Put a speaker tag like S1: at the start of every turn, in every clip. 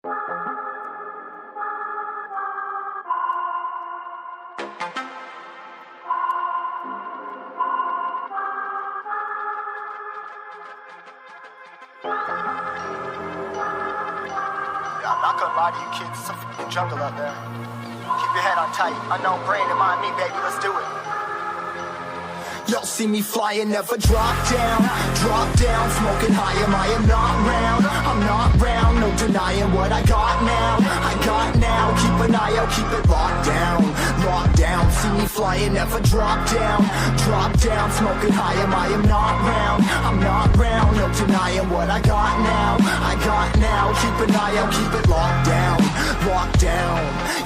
S1: I'm not gonna lie to you kids, it's a f***ing jungle out there. Keep your head on tight, unknown brain and mind me, baby, let's do it. Y'all see me flying, never drop down, smoking high, I am not round, I'm not round, no denying what I got now, keep an eye out, keep it locked down, see me flying, never drop down, smoking high, I am not round, I'm not round, no denying what I got now, keep an eye out, keep it locked down,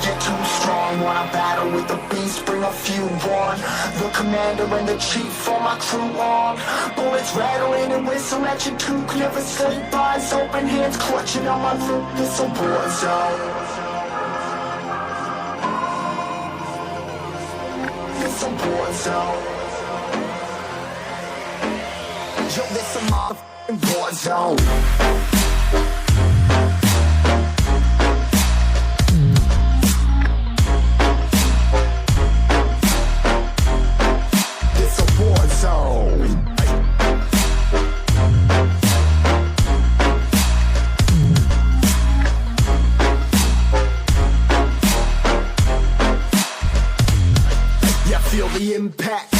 S1: get too strong when I battle with the beast, bring a few on, the commander and the chief for my crew on, bullets rattling and whistle at your toque, never sleep, eyes open, hands clutching on my loot, this a war zone. It's a war zone. Yo, this a motherfucking war zone. Feel the impact,